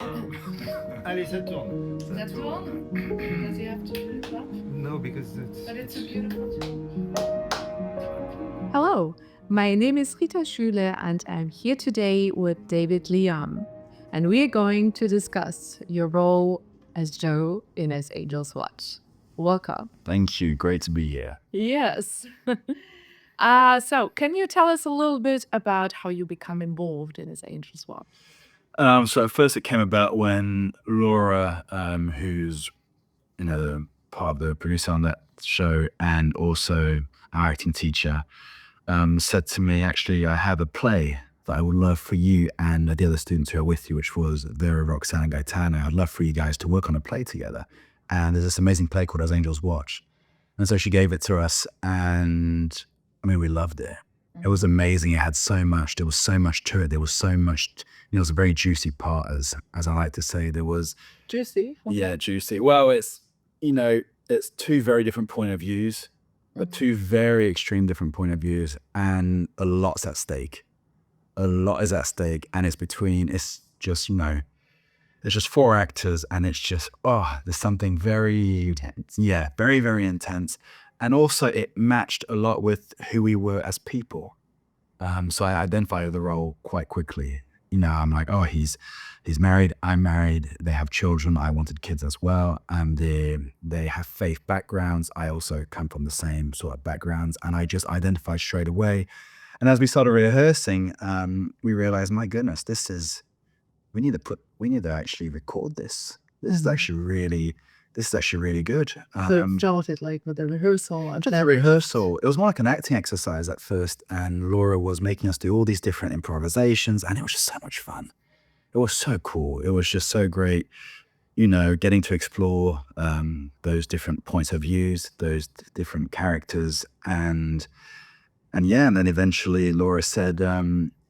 Allez, ça tourne. That one? Does he have to do it well? No, because But it's a beautiful tune. Hello, my name is Rita Schüle and I'm here today with David Liam. And we are going to discuss your role as Joe in As Angels Watch. Welcome. Thank you. Great to be here. Yes. So, can you tell us a little bit about how you become involved in As Angels Watch? So at first it came about when Laura, who's the part of the producer on that show and also our acting teacher, said to me, actually, I have a play that I would love for you and the other students who are with you, which was Vera, Roxanne, and Gaetano. I'd love for you guys to work on a play together. And there's this amazing play called As Angels Watch. And so she gave it to us, and I mean, we loved it. It was amazing. It had so much. There was so much to it. There was so much. It was a very juicy part, as I like to say. There was Juicy? yeah, juicy. Well, it's it's two very different point of views, but two very extreme different point of views, and a lot's at stake. A lot is at stake, and it's just it's just four actors, and it's just there's something very Intense. yeah, very very intense, and also it matched a lot with who we were as people. So I identified with the role quite quickly. I'm like, oh, he's married, I'm married, they have children, I wanted kids as well, and they have faith backgrounds. I also come from the same sort of backgrounds, and I just identified straight away. And as we started rehearsing, we realized, my goodness, we need to actually record this. This is actually really good. So it started like with the rehearsal. And Just a rehearsal. It was more like an acting exercise at first, and Laura was making us do all these different improvisations, and it was just so much fun. It was so cool. It was just so great, getting to explore those different points of views, those different characters, and then eventually Laura said,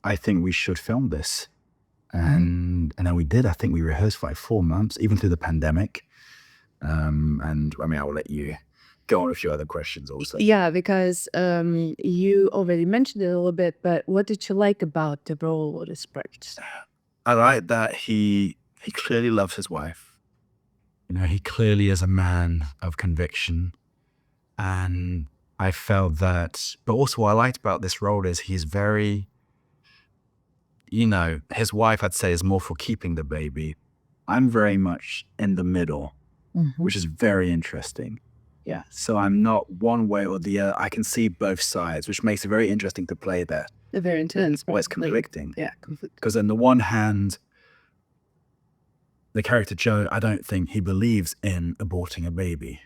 I think we should film this. And then we did. I think we rehearsed for like 4 months, even through the pandemic. And I mean, I will let you go on a few other questions also. Yeah, because you already mentioned it a little bit, but what did you like about the role or the script? I like that he clearly loves his wife. He clearly is a man of conviction. And I felt that, but also what I liked about this role is he's very, his wife, I'd say, is more for keeping the baby. I'm very much in the middle, which is very interesting. Yeah. So I'm not one way or the other. I can see both sides, which makes it very interesting to play that. They're very intense. Well, it's conflicting. Yeah, conflict. Because on the one hand, the character Joe, I don't think he believes in aborting a baby.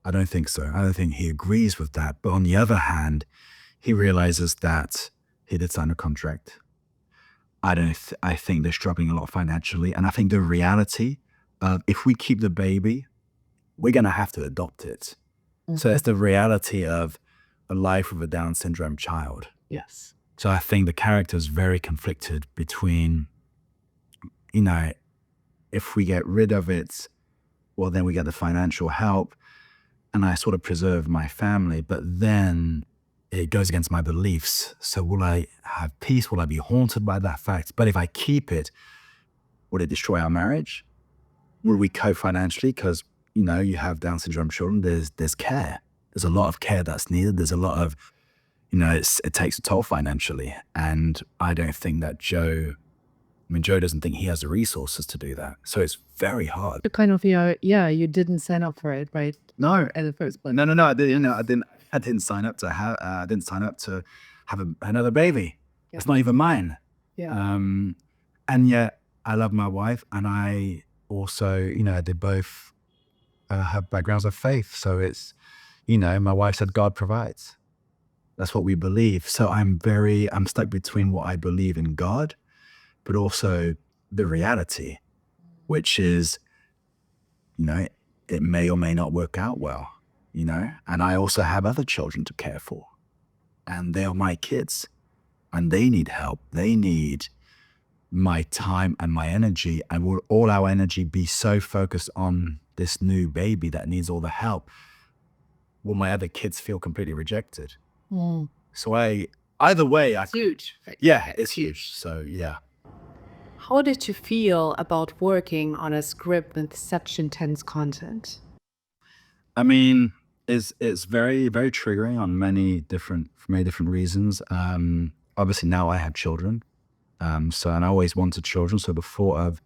I don't think so. I don't think he agrees with that. But on the other hand, he realizes that he did sign a contract. I think they're struggling a lot financially. And I think the reality of if we keep the baby, we're going to have to adopt it. So it's the reality of a life with a Down syndrome child. Yes. So I think the character is very conflicted between, if we get rid of it, well, then we get the financial help and I sort of preserve my family, but then it goes against my beliefs. So will I have peace? Will I be haunted by that fact? But if I keep it, would it destroy our marriage? Will we cope financially? Because, you have Down syndrome children, there's care. There's a lot of care that's needed. There's a lot of, it takes a toll financially. And I don't think that Joe doesn't think he has the resources to do that. So it's very hard. You kind of, you didn't sign up for it, right? No. At the first place. No, I didn't sign up to have another baby. Yeah. It's not even mine. Yeah. And yet I love my wife, and I also, they both have backgrounds of faith. So it's, my wife said God provides. That's what we believe. So I'm stuck between what I believe in God, but also the reality, which is, it may or may not work out well, and I also have other children to care for, and they are my kids, and they need help. They need my time and my energy, and will all our energy be so focused on this new baby that needs all the help? Will my other kids feel completely rejected? So either way, It's huge. Right? yeah, it's huge. So yeah. How did you feel about working on a script with such intense content? I mean, it's very very triggering on for many different reasons. Obviously now I have children, so and I always wanted children. So the thought of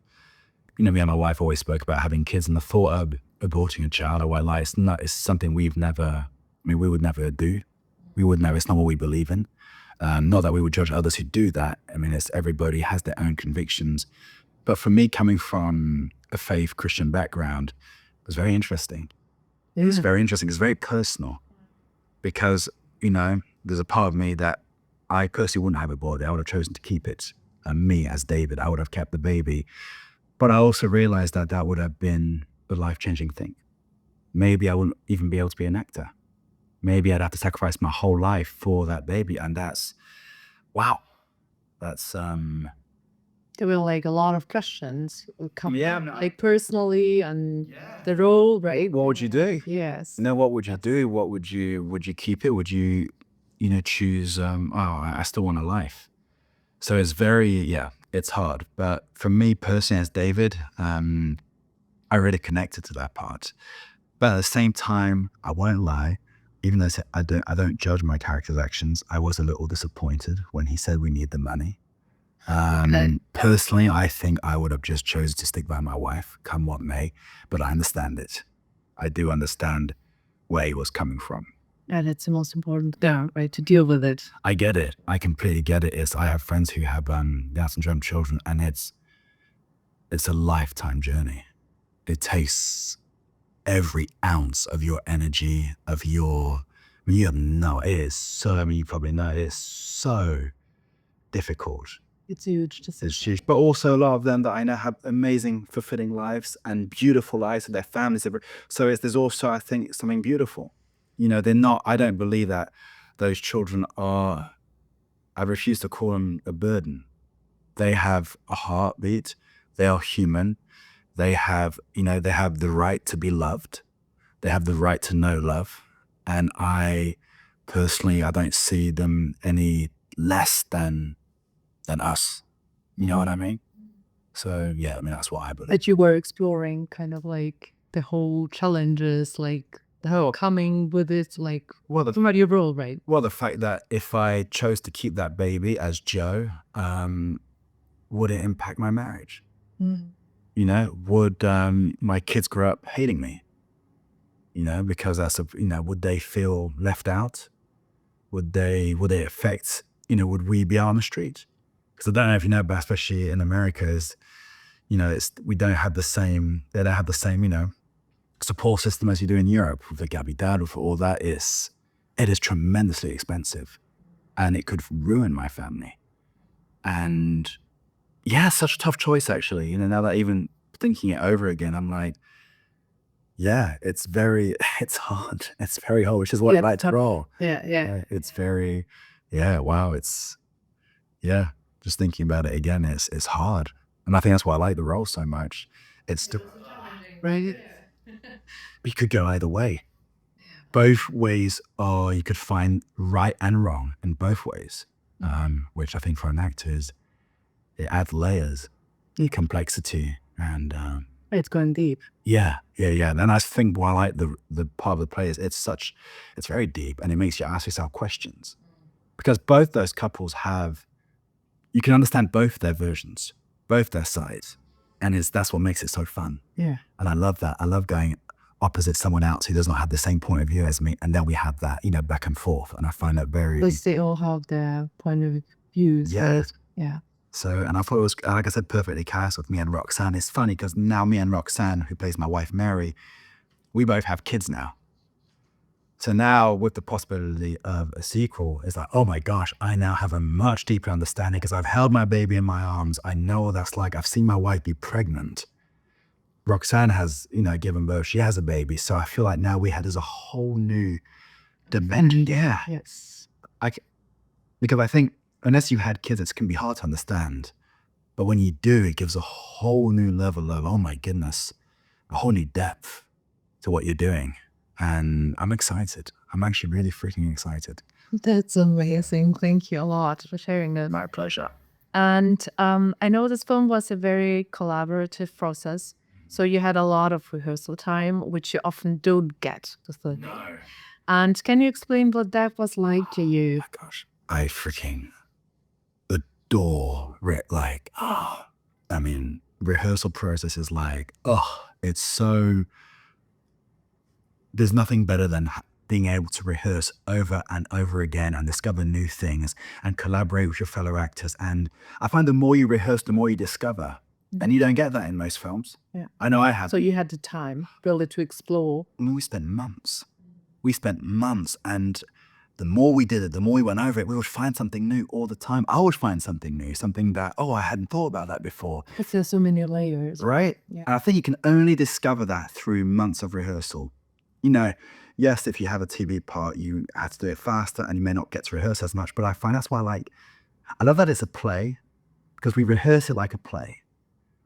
me and my wife always spoke about having kids, and the thought of aborting a child or white lie is not is something we've never. I mean, we would never do. We would never. It's not what we believe in. Not that we would judge others who do that. I mean, it's everybody has their own convictions. But for me, coming from a faith Christian background, it was very interesting. It was very interesting. It's very personal because, there's a part of me that I personally wouldn't have aborted. I would have chosen to keep it. And me as David, I would have kept the baby. But I also realized that that would have been a life-changing thing. Maybe I wouldn't even be able to be an actor. Maybe I'd have to sacrifice my whole life for that baby. And that's, wow. That's, There were like a lot of questions come Yeah, up, no. like personally and the role, right? what would you do? Yes. What would you do? Would you keep it? Would you, choose, I still want a life. So it's it's hard. But for me personally as David, I really connected to that part. But at the same time, I won't lie, even though I don't judge my character's actions, I was a little disappointed when he said we need the money. Personally, I think I would have just chosen to stick by my wife, come what may, but I understand it. I do understand where he was coming from. And it's the most important thing, right? To deal with it. I get it. I completely get it. I have friends who have Down syndrome children, and it's a lifetime journey. It takes every ounce of your energy, you probably know it is so difficult. It's huge. It's huge. But also a lot of them that I know have amazing, fulfilling lives and beautiful lives with their families. So there's also, I think, something beautiful. They're not, I don't believe that those children are, I refuse to call them a burden. They have a heartbeat. They are human. They have the right to be loved. They have the right to know love. And I personally, I don't see them any less than us. You know what I mean? So yeah, that's what I believe. That you were exploring kind of like the whole challenges, like the whole coming with it, like about your role, right? Well, the fact that if I chose to keep that baby as Joe, would it impact my marriage? Would my kids grow up hating me? Because would they feel left out? Would they affect, would we be on the street? Because I don't know if you know, but especially in America, we don't have the same, they don't have the same, support system as you do in Europe with the Gabby Dad, with all that. It is tremendously expensive and it could ruin my family. And yeah, such a tough choice actually. Now that even thinking it over again, I'm like, yeah, it's hard. It's very hard, which is what I like to roll. Yeah. It's very, wow. Just thinking about it again, it's hard. And I think that's why I like the role so much. It's still, Right. you could go either way. Both ways are, you could find right and wrong in both ways, which I think for an actor it adds layers, complexity, and It's going deep. yeah. And I think why I like the part of the play is it's very deep and it makes you ask yourself questions. Because both those couples you can understand both their versions, both their sides. And that's what makes it so fun. Yeah. And I love that. I love going opposite someone else who does not have the same point of view as me. And then we have that, back and forth. And I find that very... Because they all have their point of views. Yeah. Yeah. So, and I thought it was, like I said, perfectly cast with me and Roxanne. It's funny because now me and Roxanne, who plays my wife, Mary, we both have kids now. So now with the possibility of a sequel, it's like, oh my gosh, I now have a much deeper understanding because I've held my baby in my arms. I know what that's like. I've seen my wife be pregnant. Roxanne has, given birth. She has a baby. So I feel like now there's a whole new dimension. Yeah. Yes. Because I think unless you've had kids, it can be hard to understand. But when you do, it gives a whole new level of, oh my goodness, a whole new depth to what you're doing. And I'm excited. I'm actually really freaking excited. That's amazing. Thank you a lot for sharing that. My pleasure. And I know this film was a very collaborative process. So you had a lot of rehearsal time, which you often don't get with the. No. And can you explain what that was like to you? My gosh. I freaking adore it. Like, I mean, rehearsal process is like, it's so, there's nothing better than being able to rehearse over and over again and discover new things and collaborate with your fellow actors. And I find the more you rehearse, the more you discover. And you don't get that in most films. Yeah. I know I have. So you had the time really to explore. I mean, we spent months. And the more we did it, the more we went over it, we would find something new all the time. I would find something new, something that, I hadn't thought about that before. Because there's so many layers. Right? Yeah. And I think you can only discover that through months of rehearsal. You know, yes, if you have a TV part, you have to do it faster and you may not get to rehearse as much. But I find that's why I love that it's a play, because we rehearse it like a play,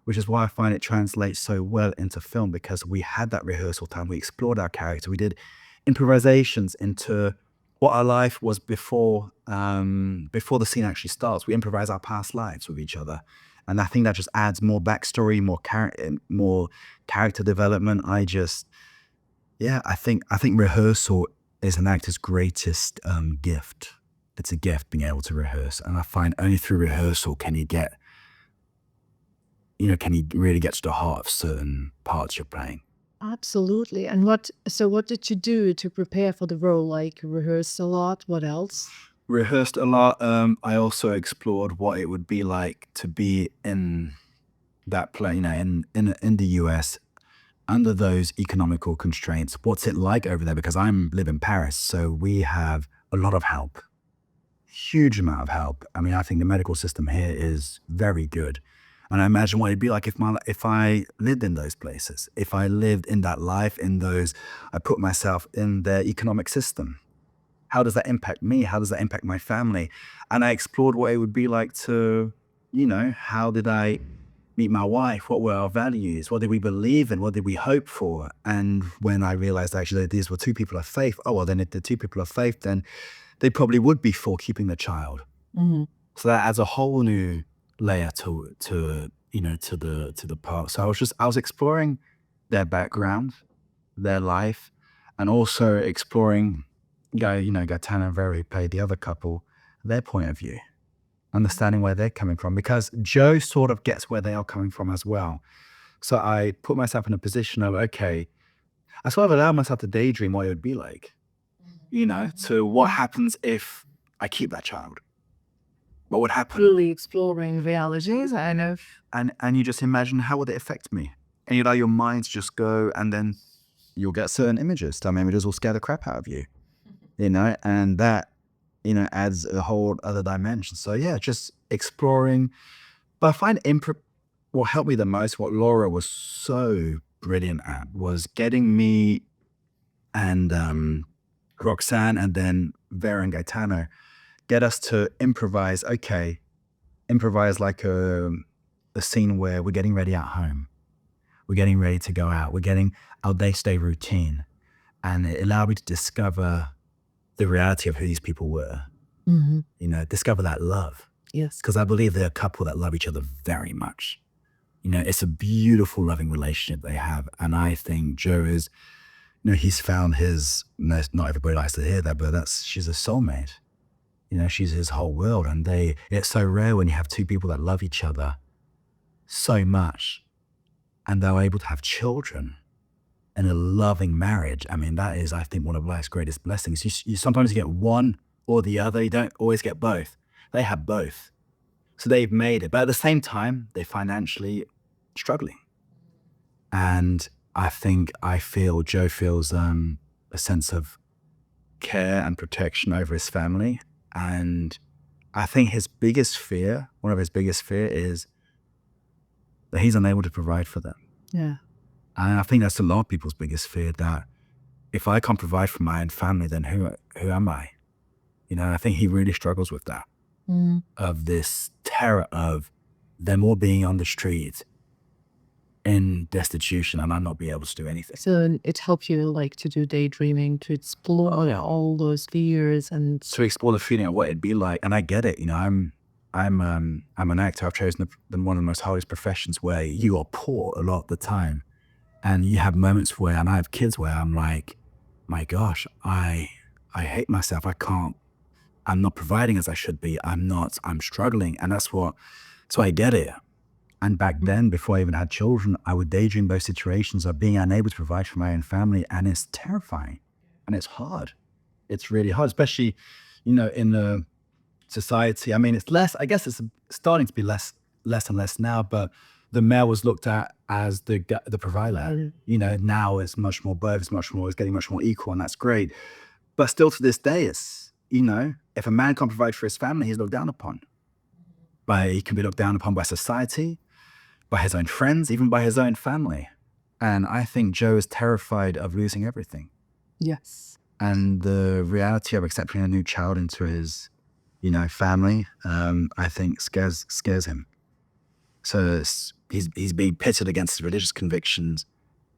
which is why I find it translates so well into film, because we had that rehearsal time. We explored our character. We did improvisations into what our life was before the scene actually starts. We improvise our past lives with each other. And I think that just adds more backstory, more character development. I think rehearsal is an actor's greatest gift. It's a gift, being able to rehearse. And I find only through rehearsal can you really get to the heart of certain parts you're playing. Absolutely. And what did you do to prepare for the role? Like rehearsed a lot? What else? Rehearsed a lot. I also explored what it would be like to be in that play, in the US, under those economical constraints. What's it like over there? Because I live in Paris, so we have a lot of help, huge amount of help. I mean, I think the medical system here is very good. And I imagine what it'd be like if I lived in those places, if I lived in that life, I put myself in their economic system. How does that impact me? How does that impact my family? And I explored what it would be like to, how did I meet my wife? What were our values? What did we believe in? What did we hope for? And when I realized actually that these were two people of faith, then if they're two people of faith, then they probably would be for keeping the child. Mm-hmm. So that adds a whole new layer to the part. So I was exploring their background, their life, and also exploring Gaetano and Veri played the other couple, their point of view, understanding where they're coming from, because Joe sort of gets where they are coming from as well. So I put myself in a position of, okay, I sort of allowed myself to daydream what it would be like, to what happens if I keep that child. What would happen? Really exploring realities, I know. And you just imagine, how would it affect me? And you allow your mind to just go, and then you'll get certain images. Some images will scare the crap out of you, and that, adds a whole other dimension. So yeah, just exploring. But I find what helped me the most, what Laura was so brilliant at, was getting me and Roxanne and then Vera and Gaetano, get us to improvise like a scene where we're getting ready at home. We're getting ready to go out. We're getting our day-to-day routine. And it allowed me to discover the reality of who these people were. Mm-hmm. Discover that love. Yes. Because I believe they're a couple that love each other very much. It's a beautiful, loving relationship they have. And I think Joe is, he's found his, not everybody likes to hear that, but she's a soulmate. She's his whole world. And it's so rare when you have two people that love each other so much and they're able to have children in a loving marriage. I mean, that is, I think, one of life's greatest blessings. You sometimes get one or the other. You don't always get both. They have both. So they've made it. But at the same time, they're financially struggling. And I feel Joe feels a sense of care and protection over his family. And I think one of his biggest fear is that he's unable to provide for them. Yeah. And I think that's a lot of people's biggest fear, that if I can't provide for my own family, then who am I? I think he really struggles with that, of this terror of them all being on the street in destitution and I not be able to do anything. So it helped you to do daydreaming, to explore all those fears and to explore the feeling of what it'd be like. And I get it, I'm I'm an actor. I've chosen one of the most hardest professions where you are poor a lot of the time, and you have moments where, and I have kids where I'm like, my gosh, I hate myself. I'm not providing as I should be. I'm struggling, and so I get it. And back then, before I even had children, I would daydream those situations of being unable to provide for my own family, and it's terrifying, and it's hard. It's really hard, especially, in the society. I mean, it's less. I guess it's starting to be less and less now. But the male was looked at as the provider. Now it's much more both. It's getting much more equal, and that's great. But still, to this day, it's if a man can't provide for his family, he's looked down upon. He can be looked down upon by society, by his own friends, even by his own family. And I think Joe is terrified of losing everything. Yes. And the reality of accepting a new child into his, family, I think scares him. So he's being pitted against his religious convictions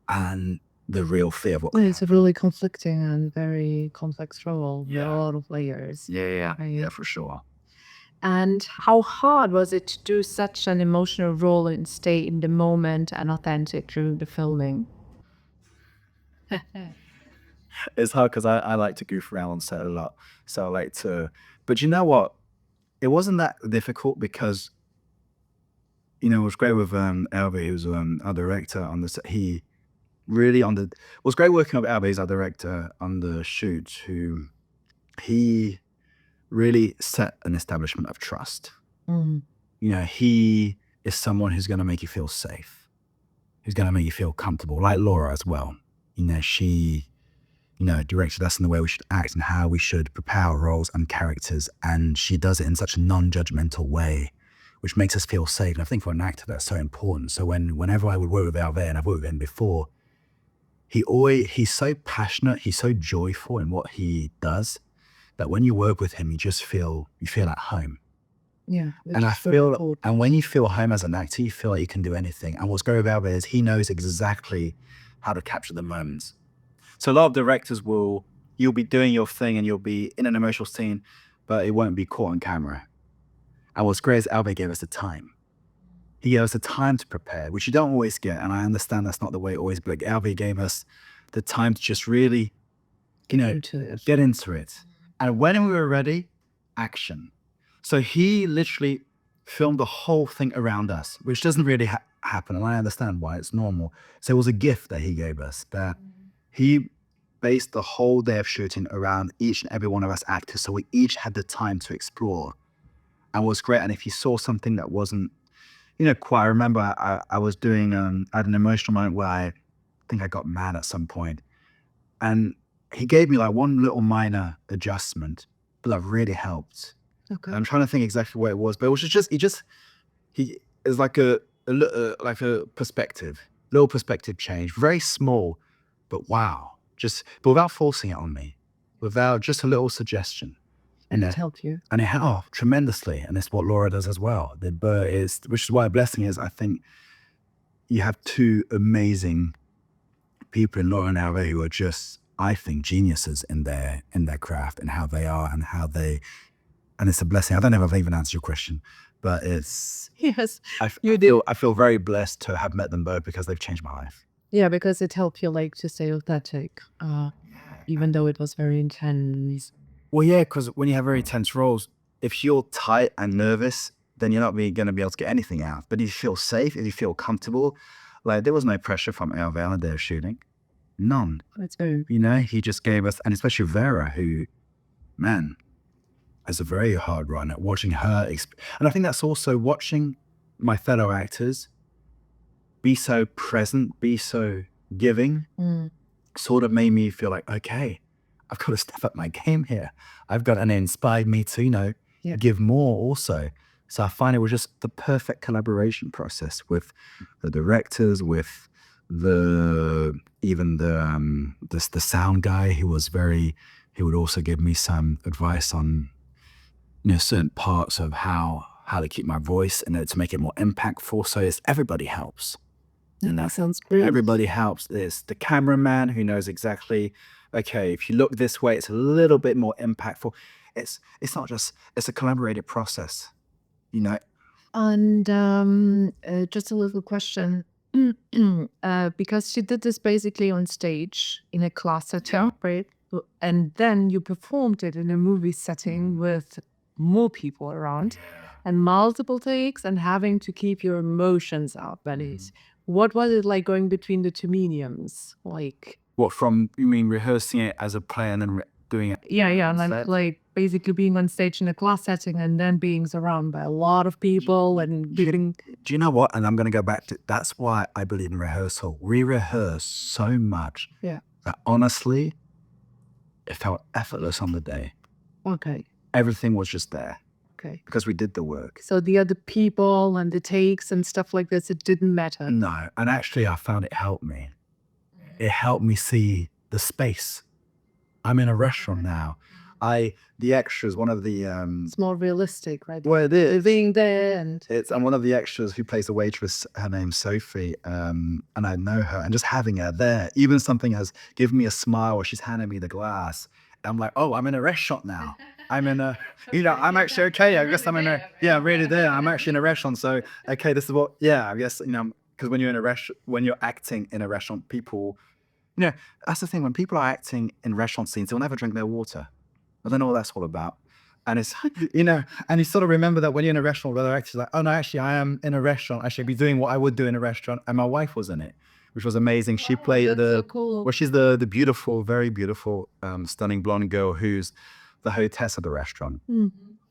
and the real fear of what. It's a really conflicting and very complex role with a lot of layers. Yeah, for sure. And how hard was it to do such an emotional role and stay in the moment and authentic during the filming? It's hard because I like to goof around on set a lot. So I like to, but you know what? It wasn't that difficult because, it was great with Hervè, who's our director on the set. He really it was great working with Hervè, he's our director on the shoot, he really set an establishment of trust. He is someone who's going to make you feel safe, who's going to make you feel comfortable, like Laura as well. She directed us in the way we should act and how we should prepare our roles and characters, and she does it in such a non-judgmental way, which makes us feel safe. And I think for an actor that's so important. So whenever I would work with Hervè, and I've worked with him before, he's so passionate, he's so joyful in what he does, that when you work with him, you feel at home. Yeah. And when you feel home as an actor, you feel like you can do anything. And what's great with Hervè is he knows exactly how to capture the moments. So a lot of directors you'll be doing your thing and you'll be in an emotional scene, but it won't be caught on camera. And what's great is Hervè gave us the time. He gave us the time to prepare, which you don't always get. And I understand that's not the way it always, but Hervè gave us the time to just really, get into it. And when we were ready, action. So he literally filmed the whole thing around us, which doesn't really happen. And I understand why, it's normal. So it was a gift that he gave us, that he based the whole day of shooting around each and every one of us actors. So we each had the time to explore. And it was great. And if you saw something that wasn't, quite, I remember I was doing, I had an emotional moment where I think I got mad at some point. And he gave me like one little minor adjustment, but that really helped. Okay. I'm trying to think exactly what it was, but it was it's like a perspective, little perspective change, very small, but wow, but without forcing it on me, without just a little suggestion. And it helped you. And it helped tremendously. And it's what Laura does as well. Which is why a blessing is, I think you have two amazing people in Laura and Hervè who are just, I think, geniuses in their craft and how they are and it's a blessing. I don't know if I've even answered your question, but it's, Yes, I feel very blessed to have met them both because they've changed my life. Yeah, because it helped you to stay authentic, even though it was very intense. Well, yeah, because when you have very tense roles, if you're tight and nervous, then you're not going to be able to get anything out. But if you feel safe, if you feel comfortable, there was no pressure from Hervè on the day of shooting. None. That's very... He just gave us, and especially Vera, who, man, is a very hard run at watching her. And I think that's also watching my fellow actors be so present, be so giving, sort of made me feel like, okay, I've got to step up my game here. And it inspired me to, give more also. So I find it was just the perfect collaboration process with the directors, with the sound guy who would also give me some advice on, certain parts of how to keep my voice and to make it more impactful. So everybody helps. And that sounds great. Everybody helps. There's the cameraman who knows exactly, okay, if you look this way, it's a little bit more impactful. It's not just, it's a collaborative process. you know. And just a little question. Because she did this basically on stage in a class setting, right? And then you performed it in a movie setting with more people around and multiple takes and having to keep your emotions up. And what was it like going between the two mediums? Like, What, from, you mean rehearsing it as a play and then doing it? yeah, and Set? like basically being on stage in a class setting and then being surrounded by a lot of people and being. Do you know what? And I'm going to go back to, that's why I believe in rehearsal. We rehearse so much Yeah. that honestly, it felt effortless on the day. Okay. Everything was just there Okay. because we did the work. So the other people and the takes and stuff like this, it didn't matter. No. And actually, I found it helped me. It helped me see the space. I'm in a restaurant now. The extras, one of the It's more realistic, right? well, it is. Being there and I'm one of the extras who plays the waitress. Her name's Sophie, and I know her. And just having her there, even something as giving me a smile or she's handing me the glass, I'm like, oh, I'm in a restaurant now. I'm in a, I'm actually okay. I guess I'm in a, I'm really there. I'm actually in a restaurant. So, okay, this is what, I guess, because when you're in a restaurant, when you're acting in a restaurant, people, that's the thing. When people are acting in restaurant scenes, they'll never drink their water. I don't know what that's all about. And it's, and you sort of remember that when you're in a restaurant, where they're actually like, oh no, actually I am in a restaurant. I should be doing what I would do in a restaurant. And my wife was in it, which was amazing. She played so cool. well, she's the beautiful, very beautiful, stunning blonde girl who's the hostess of the restaurant,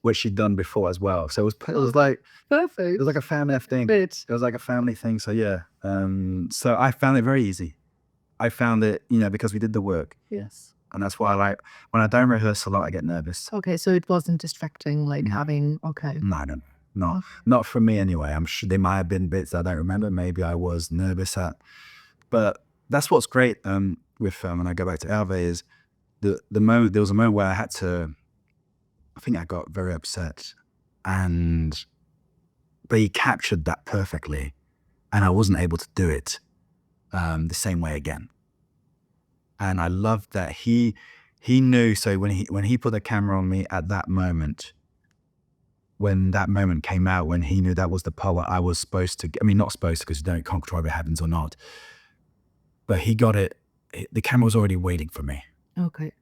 which she'd done before as well. So it was like, Perfect. it was like a family thing. Bit. It was like a family thing. So yeah. So I found it very easy. I found it, because we did the work. Yes. And that's why when I don't rehearse a lot, I get nervous. Okay, so it wasn't distracting, like having, okay. No, not for me anyway. I'm sure there might have been bits I don't remember. Maybe I was nervous at, but that's what's great with when I go back to Hervè is the moment, there was a moment where I think I got very upset, but he captured that perfectly and I wasn't able to do it the same way again. And I loved that he knew. So when he put the camera on me at that moment, when that moment came out, when he knew that was the part where I was supposed to, not supposed to, because you can't control if it happens or not, but he got it. The camera was already waiting for me. Okay.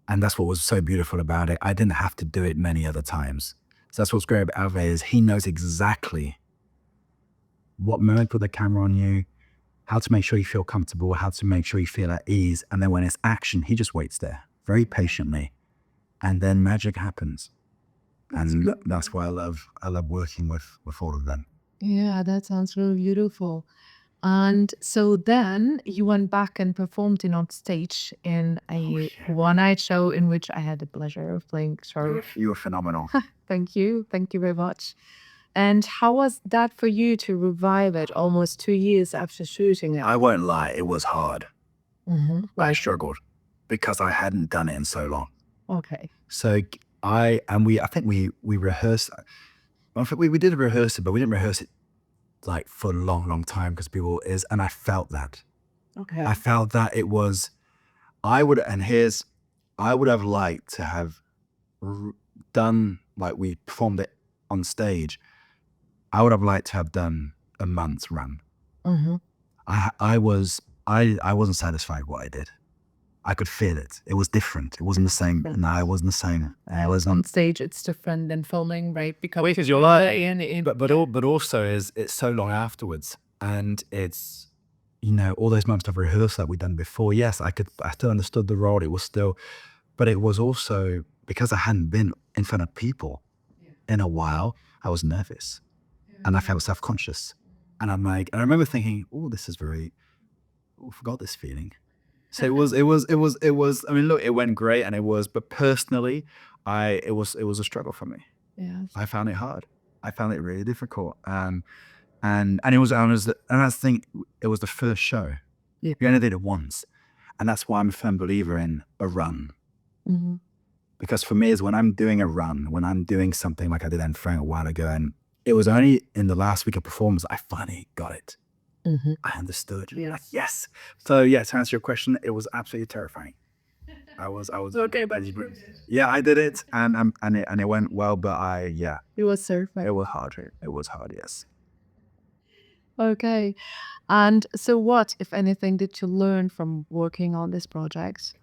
And that's what was so beautiful about it. I didn't have to do it many other times. So that's what's great about Hervè is he knows exactly what moment to put the camera on you, how to make sure you feel comfortable, how to make sure you feel at ease. And then when it's action, he just waits there very patiently. And then magic happens. And that's why I love working with all of them. Yeah, that sounds really beautiful. And so then you went back and performed on stage in a one-night show in which I had the pleasure of playing. Sorry. You were phenomenal. Thank you. Thank you very much. And how was that for you to revive it almost 2 years after shooting it? I won't lie, it was hard. Mm-hmm. I struggled because I hadn't done it in so long. Okay. So I think we rehearsed. I think we did rehearse it, but we didn't rehearse it like for a long time because and I felt that. Okay. I felt that it was, I would have liked to have done, like we performed it on stage. I would have liked to have done a month's run. Mm-hmm. I wasn't satisfied with what I did. I could feel it. It was different. It wasn't the same. No, it wasn't the same. I was on stage. It's different than filming, right? Because you're like, but also it's so long afterwards, and it's all those months of rehearsal that we'd done before. Yes, I still understood the role. It was still, but it was also because I hadn't been in front of people in a while. I was nervous, and I felt self-conscious, and I'm like, I remember thinking, oh, this is I forgot this feeling. So it was, I mean, look, it went great and but personally, it was a struggle for me. Yeah. I found it hard. I found it really difficult. And it was the thing, it was the first show. Yeah. We only did it once. And that's why I'm a firm believer in a run. Mm-hmm. Because for me, is when I'm doing a run, when I'm doing something like I did in Frank a while ago, and it was only in the last week of performance, I finally got it. Mm-hmm. I understood. Yeah. Like, yes. So yeah, to answer your question, it was absolutely terrifying. I was Okay, but yeah, I did it, and it went well, but it was perfect. it was hard. It was hard, yes. Okay. And so what, if anything, did you learn from working on this project?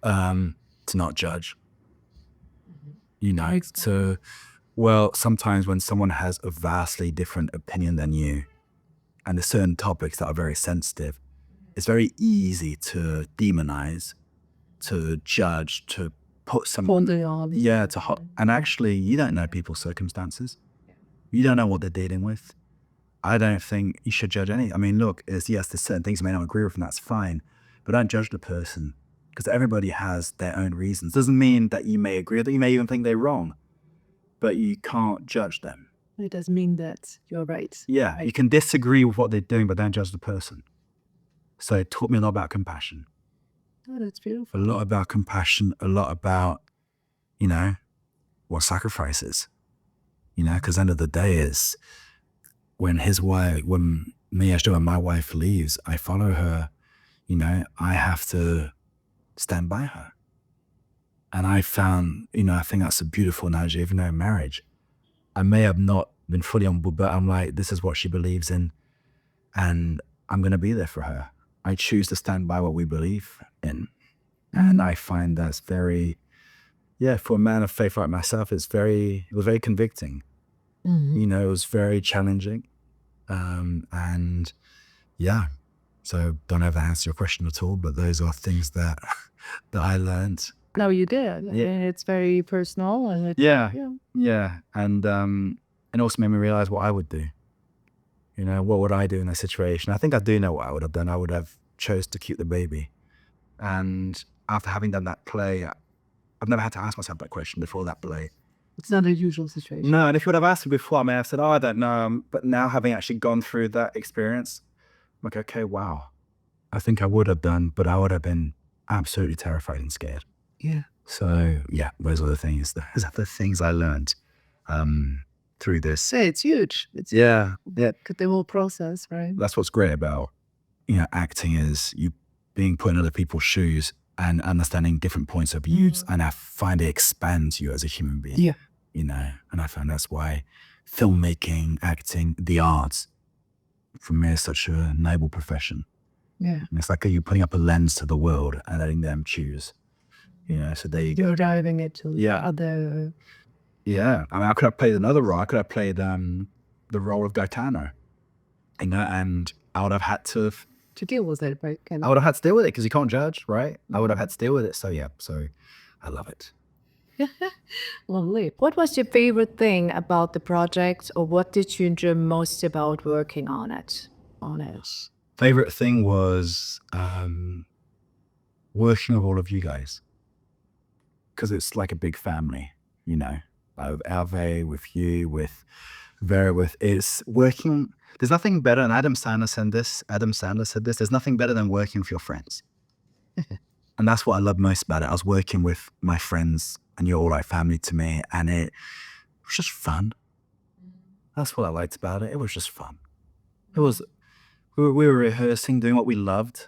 To not judge, sometimes when someone has a vastly different opinion than you, and there's certain topics that are very sensitive, it's very easy to demonize, to judge, to put someone, and actually you don't know people's circumstances. You don't know what they're dealing with. I don't think you should judge any. I mean, look, yes, there's certain things you may not agree with, and that's fine, but don't judge the person, because everybody has their own reasons. Doesn't mean that you may agree with them. You may even think they're wrong, but you can't judge them. It does mean that you're right. Yeah, you can disagree with what they're doing, but don't judge the person. So it taught me a lot about compassion. Oh, that's beautiful. A lot about compassion, a lot about, what sacrifice is. Because end of the day is when my wife leaves, I follow her, I have to stand by her. And I found, I think that's a beautiful analogy, even though in marriage, I may have not been fully on board, but I'm like, this is what she believes in, and I'm going to be there for her. I choose to stand by what we believe in. And I find that's very, for a man of faith like myself, it was very convicting. Mhm. It was very challenging. So don't ever answer your question at all, but those are things that I learned. No, you did. Yeah. It's very personal, and it's, Yeah. And also made me realize what I would do. What would I do in that situation? I think I do know what I would have done. I would have chose to keep the baby. And after having done that play, I've never had to ask myself that question before that play. It's not a usual situation. No, and if you would have asked me before, I may have said, I don't know. But now, having actually gone through that experience, I'm like, okay, wow. I think I would have done, but I would have been absolutely terrified and scared. Yeah. So, those are the things. Those are the things I learned through this. So it's huge. It's Yeah. the whole process, right? That's what's great about, acting, is you being put in other people's shoes and understanding different points of views. And I find it expands you as a human being. Yeah. And I find that's why filmmaking, acting, the arts, for me, is such a noble profession. Yeah. And it's like you're putting up a lens to the world and letting them choose. So there you go. You're driving it to Yeah. other. Yeah. I mean, I could have played another role. I could have played the role of Gaetano. And I would have had to deal with it, right? I would have had to deal with it, because you can't judge, right? I would have had to deal with it. So I love it. Lovely. What was your favorite thing about the project, or what did you enjoy most about working on it? Favorite thing was working with all of you guys, because it's like a big family, with Hervè, with you, with Vera, it's working. There's nothing better, and Adam Sandler said this, there's nothing better than working with your friends. And that's what I love most about it. I was working with my friends, and you're all like family to me, and it was just fun. That's what I liked about it. It was just fun. It was, we were rehearsing, doing what we loved,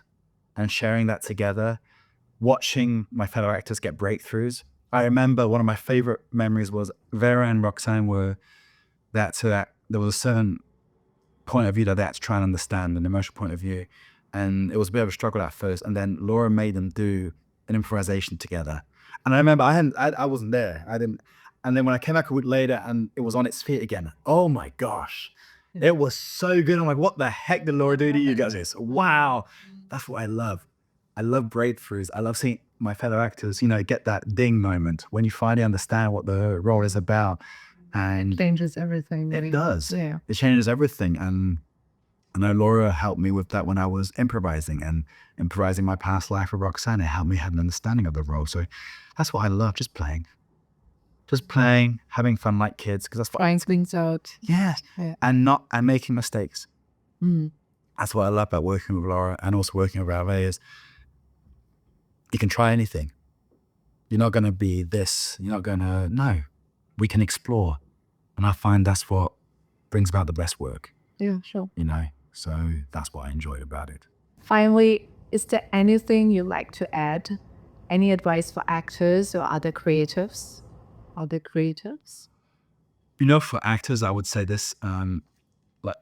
and sharing that together, watching my fellow actors get breakthroughs. I remember one of my favorite memories was Vera and Roxanne were there was a certain point of view that they had to try and understand, an emotional point of view. And it was a bit of a struggle at first. And then Laura made them do an improvisation together. And I remember I wasn't there. I didn't. And then when I came back a week later and it was on its feet again, oh my gosh, it was so good. I'm like, what the heck did Laura do to you guys? Wow. That's what I love. I love breakthroughs. I love seeing my fellow actors, get that ding moment when you finally understand what the role is about. And changes everything. It does. Yeah. It changes everything. And I know Laura helped me with that when I was improvising my past life with Roxanne. It helped me have an understanding of the role. So that's what I love, just playing, having fun like kids, because that's what Trying things out. Yeah. And making mistakes. That's what I love about working with Laura and also working with Hervè, is you can try anything. You're not going to be this. No. We can explore. And I find that's what brings about the best work. Yeah, sure. So that's what I enjoyed about it. Finally, Is there anything you like to add? Any advice for actors or other creatives? Other creatives? You know, for actors, I would say this: like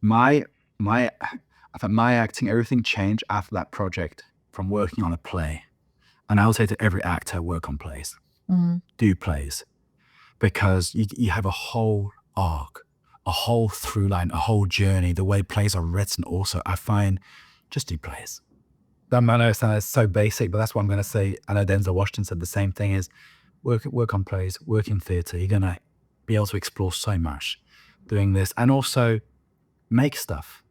my I think my acting, everything changed after that project from working on a play. And I would say to every actor, work on plays, do plays, because you have a whole arc, a whole through line, a whole journey. The way plays are written, also, I find, just do plays. That might not sound so basic, but that's what I'm going to say. I know Denzel Washington said the same thing: is work on plays, work in theatre. You're going to be able to explore so much doing this, and also make stuff.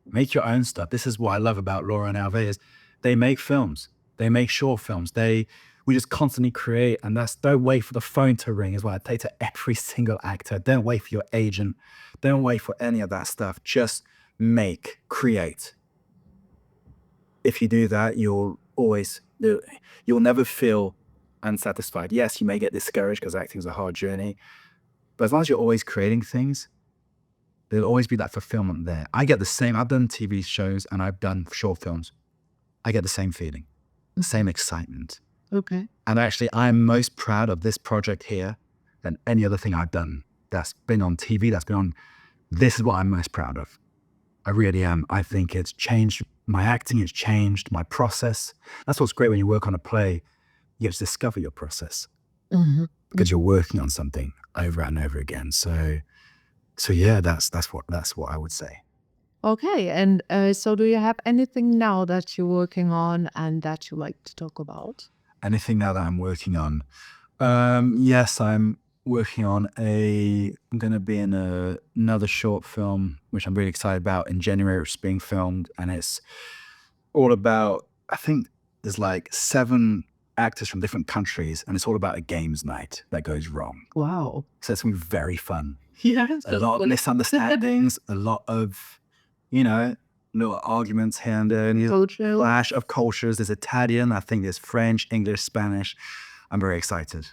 Make your own stuff. This is what I love about Laura and Hervè, is they make films. They make short films. We just constantly create, and don't wait for the phone to ring, is what I say to every single actor. Don't wait for your agent. Don't wait for any of that stuff. Just make, create. If you do that, you'll never feel unsatisfied. Yes, you may get discouraged because acting is a hard journey, but as long as you're always creating things, there'll always be that fulfillment there. I get the same. I've done TV shows and I've done short films. I get the same feeling, the same excitement. Okay. And actually, I'm most proud of this project here than any other thing I've done that's been on TV, this is what I'm most proud of. I really am. I think it's changed my acting, it's changed my process. That's what's great when you work on a play. You have to discover your process because you're working on something over and over again. So yeah, that's what I would say. Okay. And so do you have anything now that you're working on and that you like to talk about? Anything now that I'm working on? Yes, I'm working on I'm going to be in another short film, which I'm really excited about. In January, it's being filmed, and it's all about, I think there's like 7 actors from different countries, and it's all about a games night that goes wrong. Wow. So it's going to be very fun. Yes. A lot of misunderstandings, a lot of, little arguments here and there. Culture. Clash of cultures. There's Italian, I think there's French, English, Spanish. I'm very excited.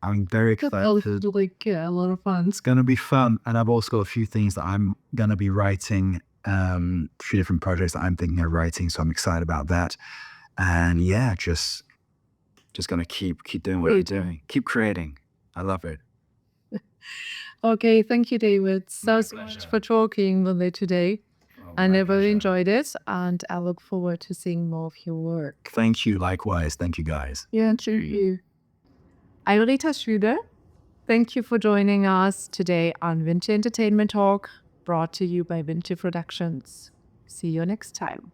I'm very excited. A lot of fun. It's going to be fun. And I've also got a few things that I'm going to be writing, a few different projects that I'm thinking of writing. So I'm excited about that. And yeah, just going to keep doing what you're doing. Keep creating. I love it. Okay, thank you, David, so much for talking with me today. I never enjoyed it, and I look forward to seeing more of your work. Thank you. Likewise. Thank you, guys. Yeah, to you. I'm Rita Schüle. Thank you for joining us today on Vinci Entertainment Talk, brought to you by Vinci Productions. See you next time.